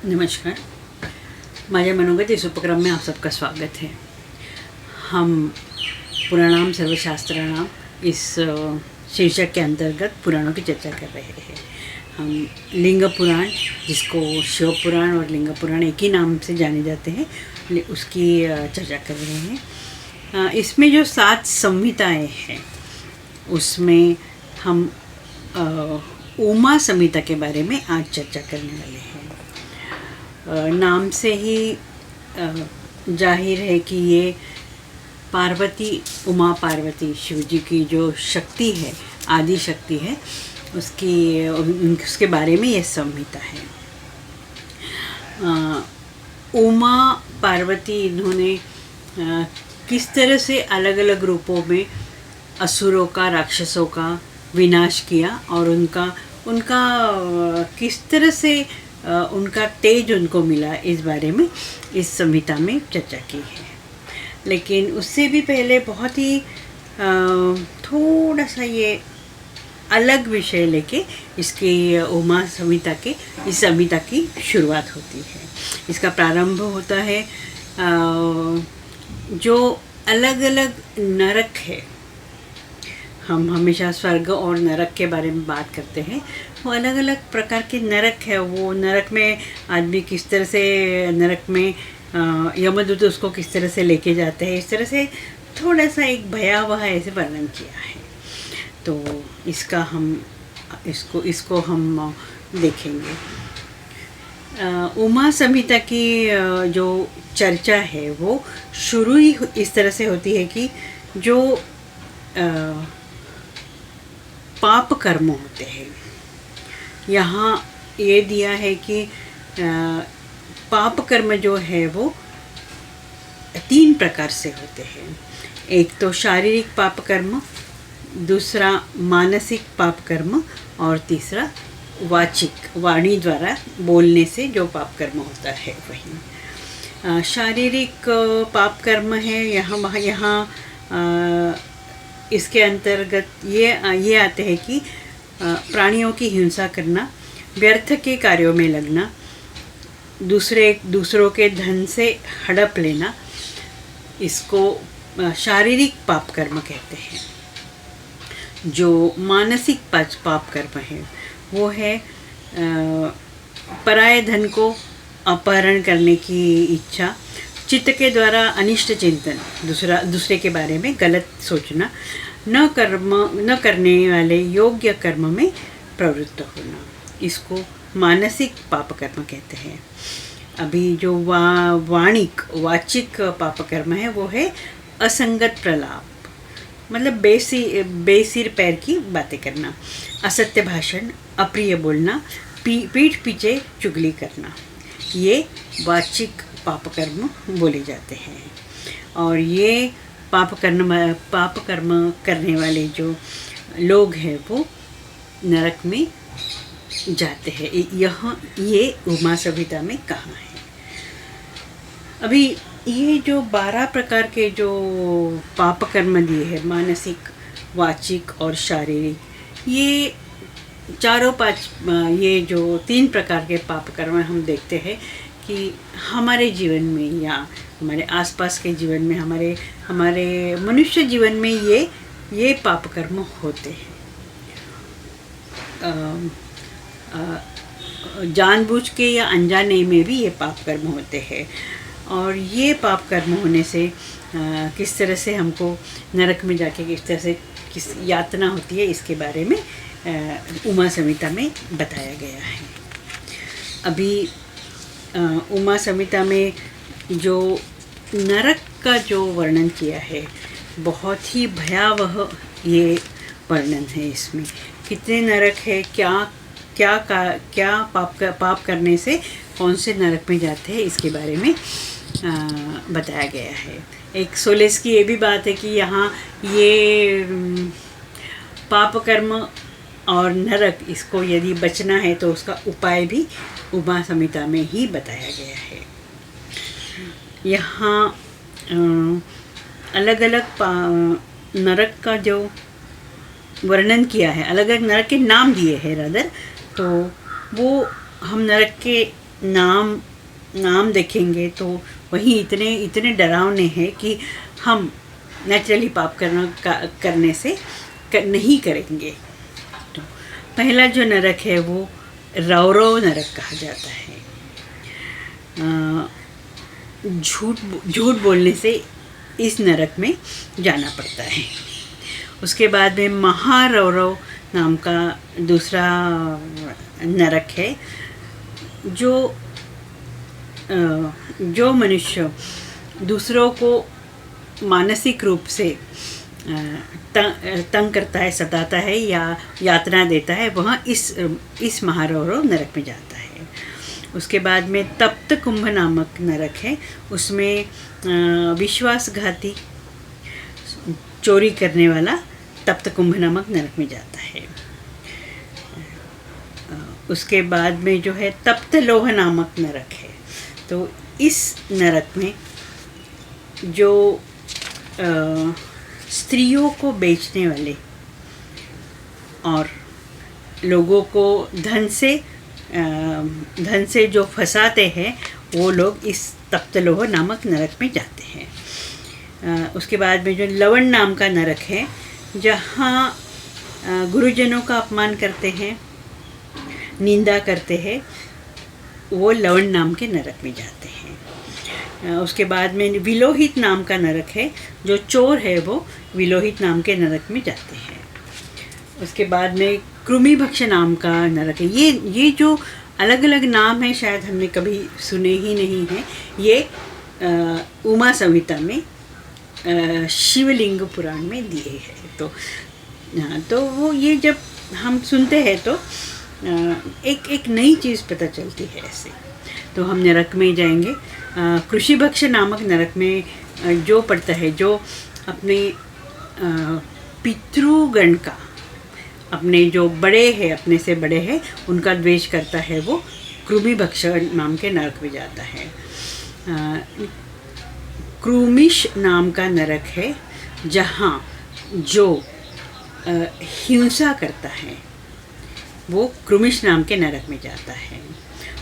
नमस्कार। माझ्या मनोगत इस उपक्रम में आप सबका स्वागत है। हम पुराणाम सर्वशास्त्राणाम इस शीर्षक के अंतर्गत पुराणों की चर्चा कर रहे हैं। हम लिंग पुराण, जिसको शिव पुराण और लिंग पुराण एक ही नाम से जाने जाते हैं, उसकी चर्चा कर रहे हैं। इसमें जो 7 संहिताएं हैं उसमें हम उमा संहिता के बारे में आज चर्चा करने वाले हैं। नाम से ही जाहिर है कि ये पार्वती, उमा पार्वती शिव जी की जो शक्ति है, आदि शक्ति है, उसके बारे में ये संहिता है। उमा पार्वती इन्होंने किस तरह से अलग अलग रूपों में असुरों का, राक्षसों का विनाश किया और उनका किस तरह से उनका तेज उनको मिला, इस बारे में इस संहिता में चर्चा की है। लेकिन उससे भी पहले बहुत ही थोड़ा सा ये अलग विषय लेके इसकी उमा संहिता के इस संहिता की शुरुआत होती है। इसका प्रारंभ होता है जो अलग अलग नरक है। हम हमेशा स्वर्ग और नरक के बारे में बात करते हैं। वो अलग अलग प्रकार के नरक है। वो नरक में आदमी किस तरह से नरक में यमदूत उसको किस तरह से लेके जाते हैं, इस तरह से थोड़ा सा एक भयावह ऐसे वर्णन किया है। तो इसको हम देखेंगे। उमा संहिता की जो चर्चा है वो शुरू ही इस तरह से होती है कि जो पाप कर्म होते हैं, यहाँ ये दिया है कि पाप कर्म जो है वो 3 प्रकार से होते हैं। एक तो शारीरिक पाप कर्म, दूसरा मानसिक पाप कर्म और तीसरा वाचिक, वाणी द्वारा बोलने से जो पाप कर्म होता है वही। शारीरिक पाप कर्म है यहाँ इसके अंतर्गत ये आते हैं कि प्राणियों की हिंसा करना, व्यर्थ के कार्यों में लगना, दूसरों के धन से हड़प लेना, इसको शारीरिक पाप कर्म कहते हैं। जो मानसिक पाप कर्म है वो है पराये धन को अपहरण करने की इच्छा, चित्त के द्वारा अनिष्ट चिंतन, दूसरे के बारे में गलत सोचना, न करने वाले योग्य कर्म में प्रवृत्त होना, इसको मानसिक पाप कर्म कहते हैं। अभी जो वाचिक पाप कर्म है वो है असंगत प्रलाप, मतलब बेसिर पैर की बातें करना, असत्य भाषण, अप्रिय बोलना, पीठ पीछे चुगली करना, ये वाचिक पाप कर्म बोले जाते हैं। और ये पाप कर्म करने वाले जो लोग हैं वो नरक में जाते हैं। ये उमा संहिता में कहा है। अभी ये जो 12 प्रकार के जो पाप कर्म दिए हैं, मानसिक, वाचिक और शारीरिक, ये चारों 5 ये जो 3 प्रकार के पाप कर्म हम देखते हैं कि हमारे जीवन में या हमारे आसपास के जीवन में, हमारे मनुष्य जीवन में ये पाप कर्म होते हैं। जानबूझ के या अनजाने में भी ये पाप कर्म होते हैं। और ये पाप कर्म होने से किस तरह से हमको नरक में जाके किस तरह से किस यातना होती है, इसके बारे में उमा संहिता में बताया गया है। अभी उमा संहिता में जो नरक का जो वर्णन किया है, बहुत ही भयावह ये वर्णन है। इसमें कितने नरक है, क्या पाप करने से कौन से नरक में जाते हैं, इसके बारे में बताया गया है। एक सोलेस की ये भी बात है कि यहाँ ये पाप कर्म और नरक, इसको यदि बचना है तो उसका उपाय भी उमा संहिता में ही बताया गया है। यहाँ अलग अलग नरक का जो वर्णन किया है, अलग अलग नरक के नाम दिए हैं रादर, तो वो हम नरक के नाम नाम देखेंगे तो वही इतने इतने डरावने हैं कि हम नेचुरली पाप करने से नहीं करेंगे। तो पहला जो नरक है वो रौरव नरक कहा जाता है। झूठ बोलने से इस नरक में जाना पड़ता है। उसके बाद में महारौरव नाम का दूसरा नरक है। जो मनुष्य दूसरों को मानसिक रूप से तंग करता है, सताता है या यातना देता है, वह इस महारौरव नरक में जाता है। उसके बाद में तप्त कुंभ नामक नरक है। उसमें विश्वासघाती चोरी करने वाला तप्त कुंभ नामक नरक में जाता है। उसके बाद में जो है तप्त लोह नामक नरक है। तो इस नरक में जो स्त्रियों को बेचने वाले और लोगों को धन से जो फंसाते हैं वो लोग इस तप्त लोह नामक नरक में जाते हैं। उसके बाद में जो लवण नाम का नरक है, जहाँ गुरुजनों का अपमान करते हैं, निंदा करते हैं, वो लवण नाम के नरक में जाते हैं। उसके बाद में विलोहित नाम का नरक है। जो चोर है वो विलोहित नाम के नरक में जाते हैं। उसके बाद में कृमिभक्ष नाम का नरक है। ये जो अलग अलग नाम है शायद हमने कभी सुने ही नहीं हैं। ये उमा संहिता में शिवलिंग पुराण में दिए हैं। तो वो ये जब हम सुनते हैं तो एक नई चीज़ पता चलती है ऐसे। तो हम नरक में जाएंगे। कृषिभक्ष नामक नरक में जो पड़ता है, जो अपने पितृगण का, अपने जो बड़े हैं, अपने से बड़े हैं, उनका द्वेष करता है, वो कृमिभक्ष नाम के नरक में जाता है। कृमिश नाम का नरक है, जहाँ जो हिंसा करता है वो कृमिश नाम के नरक में जाता है।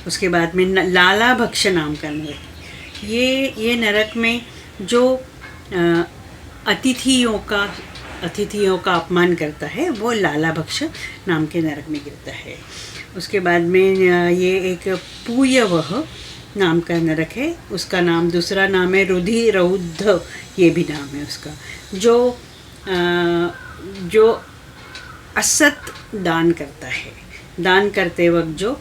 उसके बाद में लाला भक्ष नाम का नरक। ये नरक में जो अतिथियों का अपमान करता है वो लाला भक्ष नाम के नरक में गिरता है। उसके बाद में ये एक पूयवह नाम का नरक है। उसका नाम, दूसरा नाम है रुधिरौद्ध, ये भी नाम है उसका। जो असत दान करता है, दान करते वक्त जो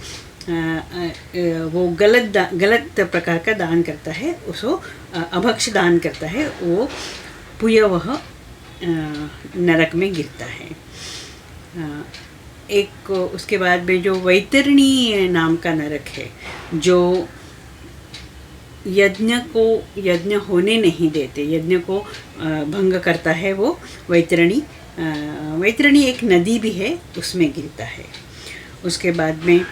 वो गलत प्रकार का दान करता है, उसको अभक्ष दान करता है, वो पुयवह नरक में गिरता है। एक उसके बाद में जो वैतरणी नाम का नरक है, जो यज्ञ होने नहीं देते, यज्ञ को भंग करता है, वो वैतरणी एक नदी भी है, उसमें गिरता है। उसके बाद में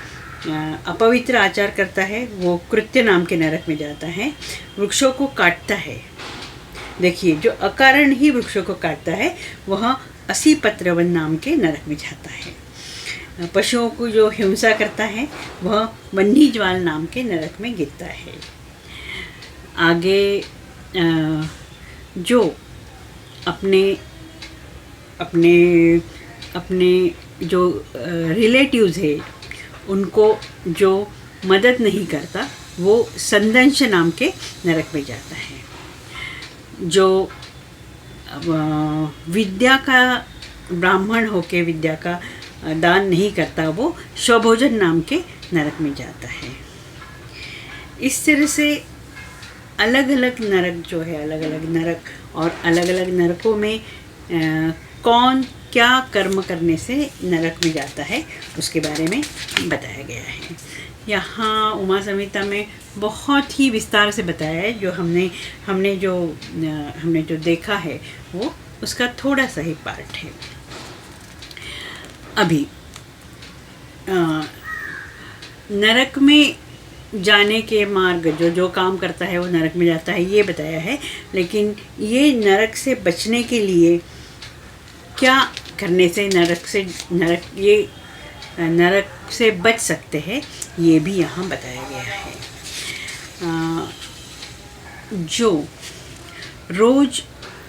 अपवित्र आचार करता है, वो कृत्य नाम के नरक में जाता है। वृक्षों को काटता है, देखिए जो अकारण ही वृक्षों को काटता है वह असीपत्रवन नाम के नरक में जाता है। पशुओं को जो हिंसा करता है वह वह्निज्वाल नाम के नरक में गिरता है। आगे जो अपने जो रिलेटिव्स है उनको जो मदद नहीं करता वो संदंश नाम के नरक में जाता है। जो विद्या का ब्राह्मण होके विद्या का दान नहीं करता वो स्वभोजन नाम के नरक में जाता है। इस तरह से अलग अलग नरक जो है, अलग अलग नरक, और अलग अलग नरकों में कौन क्या कर्म करने से नरक में जाता है उसके बारे में बताया गया है। यहाँ उमा संहिता में बहुत ही विस्तार से बताया है। जो हमने जो देखा है वो उसका थोड़ा सा ही पार्ट है। अभी नरक में जाने के मार्ग, जो काम करता है वो नरक में जाता है, ये बताया है। लेकिन ये नरक से बचने के लिए क्या करने से नरक ये नरक से बच सकते हैं, ये भी यहाँ बताया गया है। जो रोज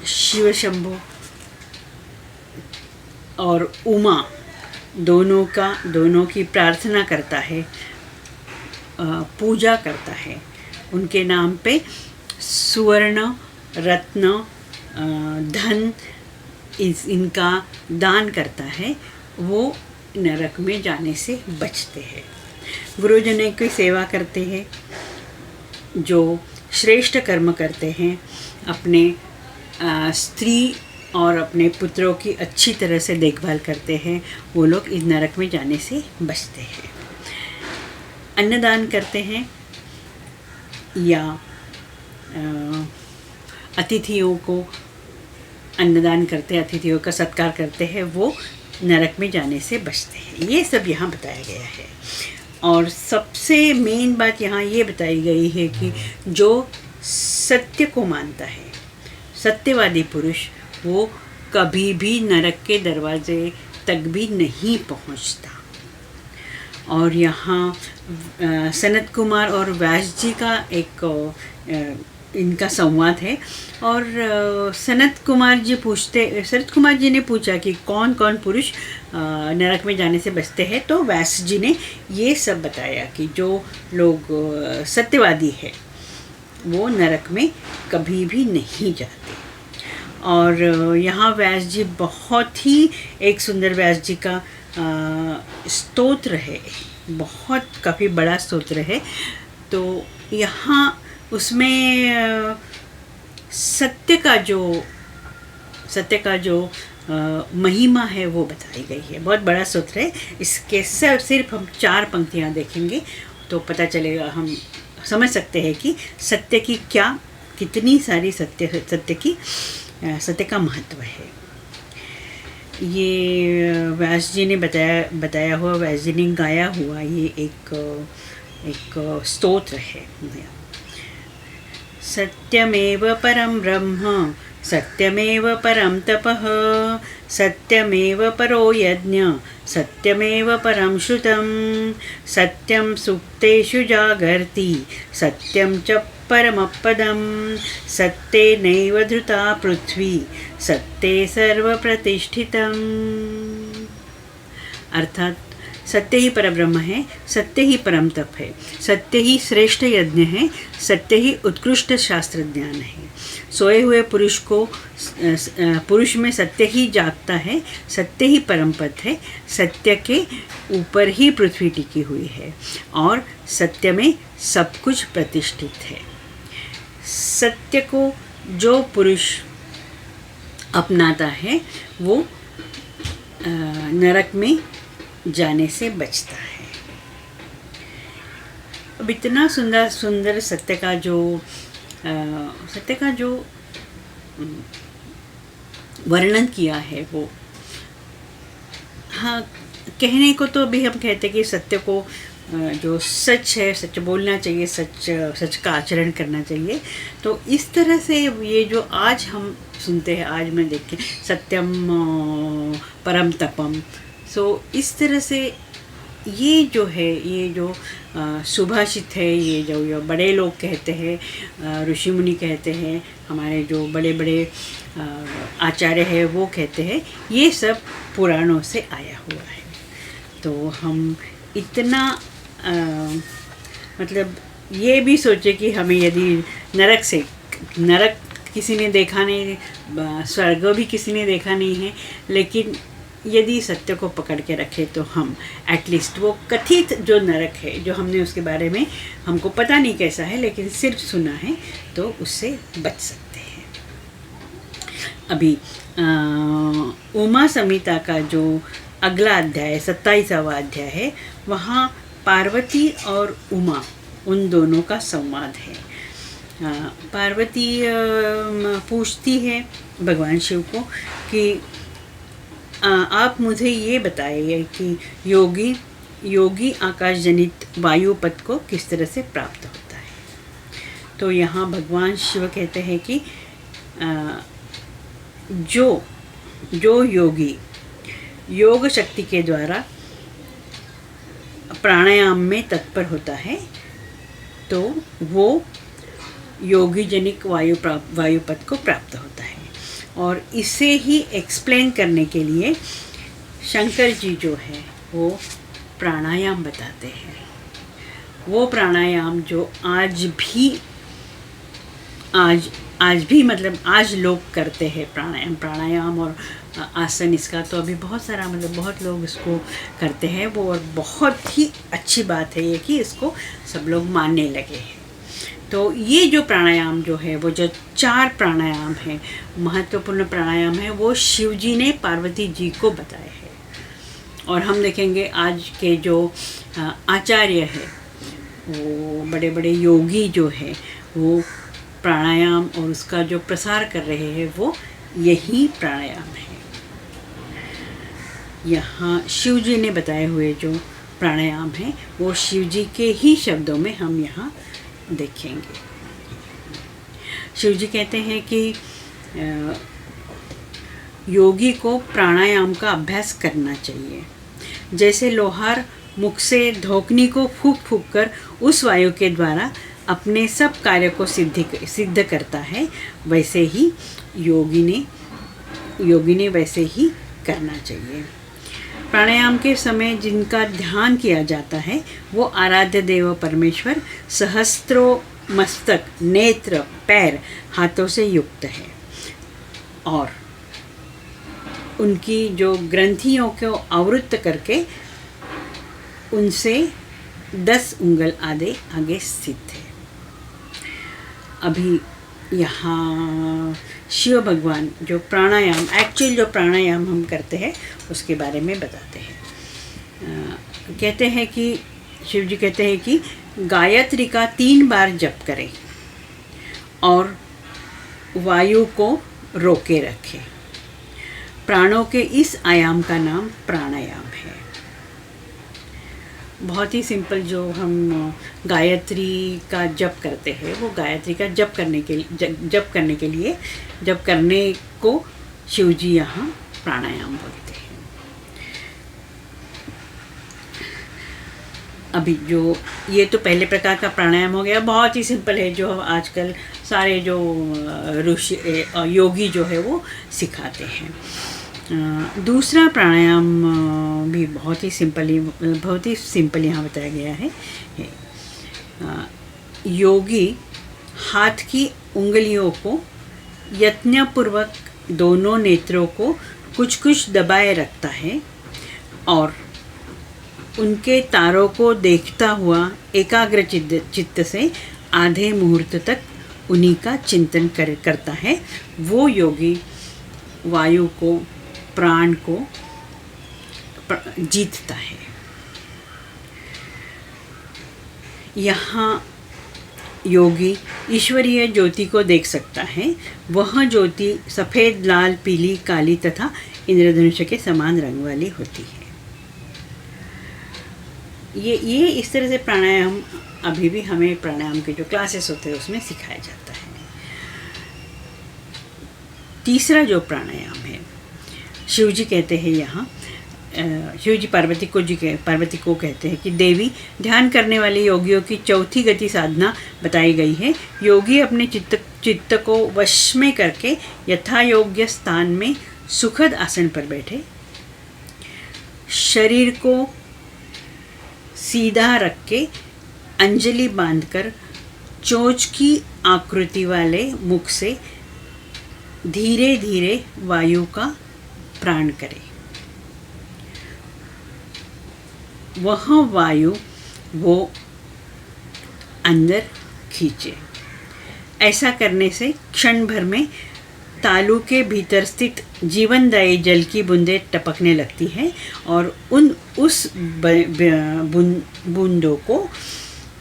शिव शंभु और उमा दोनों की प्रार्थना करता है, पूजा करता है, उनके नाम पे सुवर्ण रत्न धन इनका दान करता है, वो नरक में जाने से बचते हैं। गुरुजनों की सेवा करते हैं, जो श्रेष्ठ कर्म करते हैं, अपने स्त्री और अपने पुत्रों की अच्छी तरह से देखभाल करते हैं, वो लोग इस नरक में जाने से बचते हैं। अन्नदान करते हैं या अतिथियों को अन्नदान करते हैं, अतिथियों का सत्कार करते हैं, वो नरक में जाने से बचते हैं। ये सब यहाँ बताया गया है। और सबसे मेन बात यहाँ ये बताई गई है कि जो सत्य को मानता है, सत्यवादी पुरुष, वो कभी भी नरक के दरवाजे तक भी नहीं पहुँचता। और यहाँ सनत कुमार और व्यास जी का एक इनका संवाद है। और सनत कुमार जी ने पूछा कि कौन कौन पुरुष नरक में जाने से बचते हैं, तो व्यास जी ने ये सब बताया कि जो लोग सत्यवादी है वो नरक में कभी भी नहीं जाते। और यहाँ व्यास जी बहुत ही एक सुंदर व्यास जी का स्तोत्र है, बहुत काफ़ी बड़ा स्तोत्र है। तो यहाँ उसमें सत्य का जो महिमा है वो बताई गई है। बहुत बड़ा स्तोत्र है। इसके सिर्फ हम 4 पंक्तियाँ देखेंगे तो पता चलेगा, हम समझ सकते हैं कि सत्य की कितनी सारी सत्य का महत्व है। ये व्यास जी ने बताया हुआ, व्यास जी ने गाया हुआ ये एक स्तोत्र है। सत्यमेव परम ब्रह्म, सत्यमेव परम तपः, सत्यमेव परो यज्ञ, सत्यमेव परम श्रुतं, सत्यं सुप्तेषु जागर्ति, सत्यं च परमपदं, सत्येनैव धृता पृथ्वी, सत्ये सर्वप्रतिष्ठितम्। अर्थात सत्य ही परब्रह्म है, सत्य ही परम तप है, सत्य ही श्रेष्ठ यज्ञ है, सत्य ही उत्कृष्ट शास्त्र ज्ञान है। सोए हुए पुरुष में सत्य ही जागता है, सत्य ही परम पद है, सत्य के ऊपर ही पृथ्वी टिकी हुई है और सत्य में सब कुछ प्रतिष्ठित है। सत्य को जो पुरुष अपनाता है वो नरक में जाने से बचता है। अब इतना सुंदर सत्य का जो वर्णन किया है वो, हाँ, कहने को तो अभी हम कहते कि सत्य को जो सच है, सच बोलना चाहिए, सच का आचरण करना चाहिए। तो इस तरह से ये जो आज हम सुनते हैं, आज मैं देखें सत्यम परम तपम, सो इस तरह से ये जो है, ये जो सुभाषित है, ये जो बड़े लोग कहते हैं, ऋषि मुनि कहते हैं, हमारे जो बड़े बड़े आचार्य हैं वो कहते हैं, ये सब पुराणों से आया हुआ है। तो हम इतना मतलब ये भी सोचे कि हमें यदि नरक किसी ने देखा नहीं, स्वर्ग भी किसी ने देखा नहीं है, लेकिन यदि सत्य को पकड़ के रखे तो हम एटलीस्ट वो कथित जो नरक है, जो हमने उसके बारे में, हमको पता नहीं कैसा है लेकिन सिर्फ सुना है, तो उससे बच सकते हैं। अभी उमा संहिता का जो अगला अध्याय 27वां अध्याय है, वहाँ पार्वती और उमा उन दोनों का संवाद है। पार्वती पूछती है भगवान शिव को कि आप मुझे ये बताइए कि योगी आकाश जनित वायुपद को किस तरह से प्राप्त होता है। तो यहाँ भगवान शिव कहते हैं कि जो योगी योग शक्ति के द्वारा प्राणायाम में तत्पर होता है तो वो योगीजनिक वायुपथ को प्राप्त होता है। और इसे ही एक्सप्लेन करने के लिए शंकर जी जो है वो प्राणायाम बताते हैं। वो प्राणायाम जो आज भी मतलब आज लोग करते हैं प्राणायाम और आसन। इसका तो अभी बहुत सारा मतलब बहुत लोग इसको करते हैं वो, और बहुत ही अच्छी बात है ये कि इसको सब लोग मानने लगे हैं। तो ये जो प्राणायाम जो है वो जो 4 प्राणायाम है, महत्वपूर्ण प्राणायाम है, वो शिव जी ने पार्वती जी को बताए हैं। और हम देखेंगे आज के जो आचार्य है, वो बड़े बड़े योगी जो है वो प्राणायाम और उसका जो प्रसार कर रहे हैं वो यही प्राणायाम है। यहाँ शिव जी ने बताए हुए जो प्राणायाम है वो शिव जी के ही शब्दों में हम यहाँ देखेंगे। शिव जी कहते हैं कि योगी को प्राणायाम का अभ्यास करना चाहिए। जैसे लोहार मुख से धोकनी को फूंक फूंक कर उस वायु के द्वारा अपने सब कार्य को सिद्ध करता है, वैसे ही योगी ने वैसे ही करना चाहिए। प्राणायाम के समय जिनका ध्यान किया जाता है वो आराध्य देव परमेश्वर सहस्त्रों मस्तक, नेत्र, पैर, हाथों से युक्त है और उनकी जो ग्रंथियों को आवृत्त करके उनसे 10 उंगल आगे स्थित है। अभी यहाँ शिव भगवान जो प्राणायाम जो प्राणायाम हम करते हैं उसके बारे में बताते हैं। कहते हैं कि शिव जी कहते हैं कि गायत्री का 3 बार जप करें और वायु को रोके रखें। प्राणों के इस आयाम का नाम प्राणायाम है। बहुत ही सिंपल जो हम गायत्री का जप करते हैं वो गायत्री का जप करने को शिव जी यहाँ प्राणायाम बोलते हैं। अभी जो ये तो पहले प्रकार का प्राणायाम हो गया, बहुत ही सिंपल है जो आजकल सारे जो ऋषि योगी जो है वो सिखाते हैं। दूसरा प्राणायाम भी बहुत ही सिंपल यहाँ बताया गया है। योगी हाथ की उंगलियों को यत्नपूर्वक दोनों नेत्रों को कुछ दबाए रखता है और उनके तारों को देखता हुआ एकाग्र चित्त से आधे मुहूर्त तक उन्हीं का चिंतन करता है। वो योगी वायु को, प्राण को जीतता है। यहाँ योगी ईश्वरीय ज्योति को देख सकता है। वह ज्योति सफ़ेद, लाल, पीली, काली तथा इंद्रधनुष के समान रंग वाली होती है। ये इस तरह से प्राणायाम अभी भी हमें प्राणायाम के जो क्लासेस होते हैं उसमें सिखाया जाता है। तीसरा जो प्राणायाम है, शिव जी कहते हैं यहाँ, शिव जी पार्वती को कहते हैं कि देवी, ध्यान करने वाले योगियों की चौथी गति साधना बताई गई है। योगी अपने चित्त को वश में करके यथा योग्य स्थान में सुखद आसन पर बैठे, शरीर को सीधा रख के अंजलि बांधकर चोंच की आकृति वाले मुख से धीरे धीरे वायु का प्राण करे। वह वायु वो अंदर खींचे। ऐसा करने से क्षण भर में तालू के भीतर स्थित जीवनदायी जल की बूंदें टपकने लगती हैं और उस बूंदों को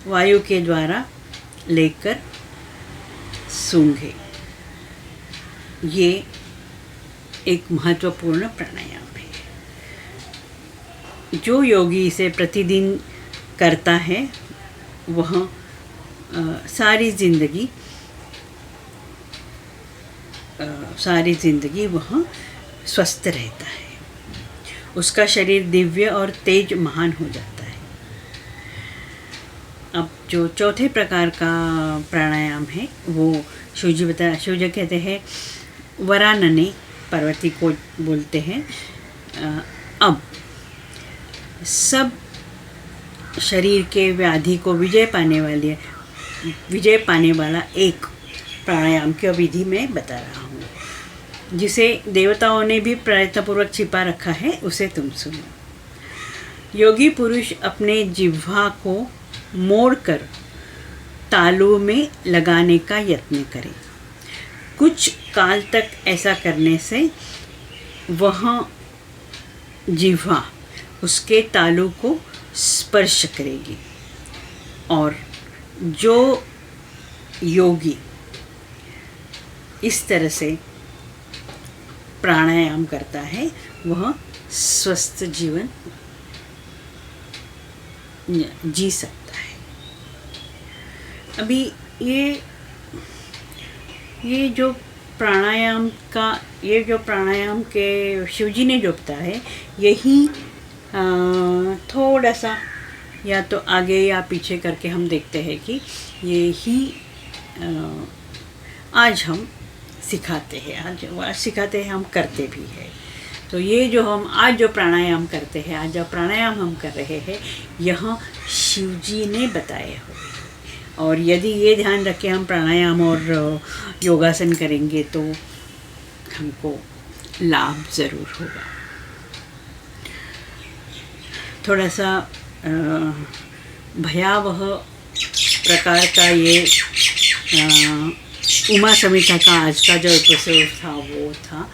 वायु के द्वारा लेकर सूंघे। ये एक महत्वपूर्ण प्राणायाम है। जो योगी इसे प्रतिदिन करता है वह सारी जिंदगी वह स्वस्थ रहता है। उसका शरीर दिव्य और तेज महान हो जाता है। अब जो चौथे प्रकार का प्राणायाम है वो शिवजी कहते हैं वरानने, पार्वती को बोलते हैं। अब सब शरीर के व्याधि को विजय पाने वाला एक प्राणायाम की विधि मैं बता रहा हूँ, जिसे देवताओं ने भी प्रयत्नपूर्वक छिपा रखा है, उसे तुम सुनो। योगी पुरुष अपने जिह्वा को मोड़कर तालू में लगाने का यत्न करें। कुछ काल तक ऐसा करने से वह जिह्वा उसके तालू को स्पर्श करेगी, और जो योगी इस तरह से प्राणायाम करता है वह स्वस्थ जीवन जी सकता है। अभी ये जो प्राणायाम के शिवजी ने जो बताया है, यही थोड़ा सा या तो आगे या पीछे करके हम देखते हैं कि यही आज हम सिखाते हैं, हम करते भी हैं। तो ये जो हम आज जो प्राणायाम करते हैं, आज जो प्राणायाम हम कर रहे हैं, यह शिवजी ने बताए हुए। और यदि ये ध्यान रखें हम प्राणायाम और योगासन करेंगे तो हमको लाभ ज़रूर होगा। थोड़ा सा भयावह प्रकार का ये उमा समिता का आज का जो एपिसोड था वो था,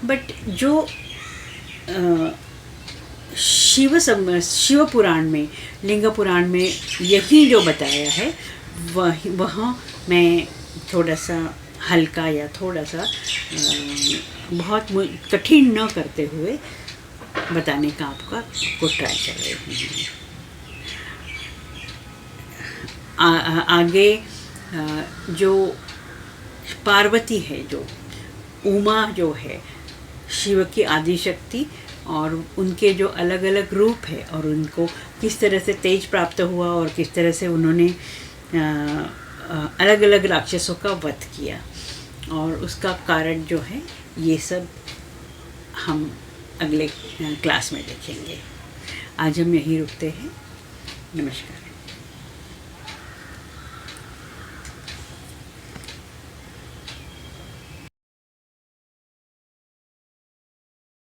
बट जो शिव पुराण में, लिंग पुराण में यही जो बताया है वह मैं थोड़ा सा हल्का या थोड़ा सा बहुत कठिन न करते हुए बताने का आपको ट्राई कर रही हूँ। आगे जो पार्वती है, जो उमा जो है शिव की आदि शक्ति, और उनके जो अलग अलग रूप है और उनको किस तरह से तेज प्राप्त हुआ और किस तरह से उन्होंने अलग अलग राक्षसों का वध किया, और उसका कारण जो है, ये सब हम अगले क्लास में देखेंगे। आज हम यहीं रुकते हैं। नमस्कार।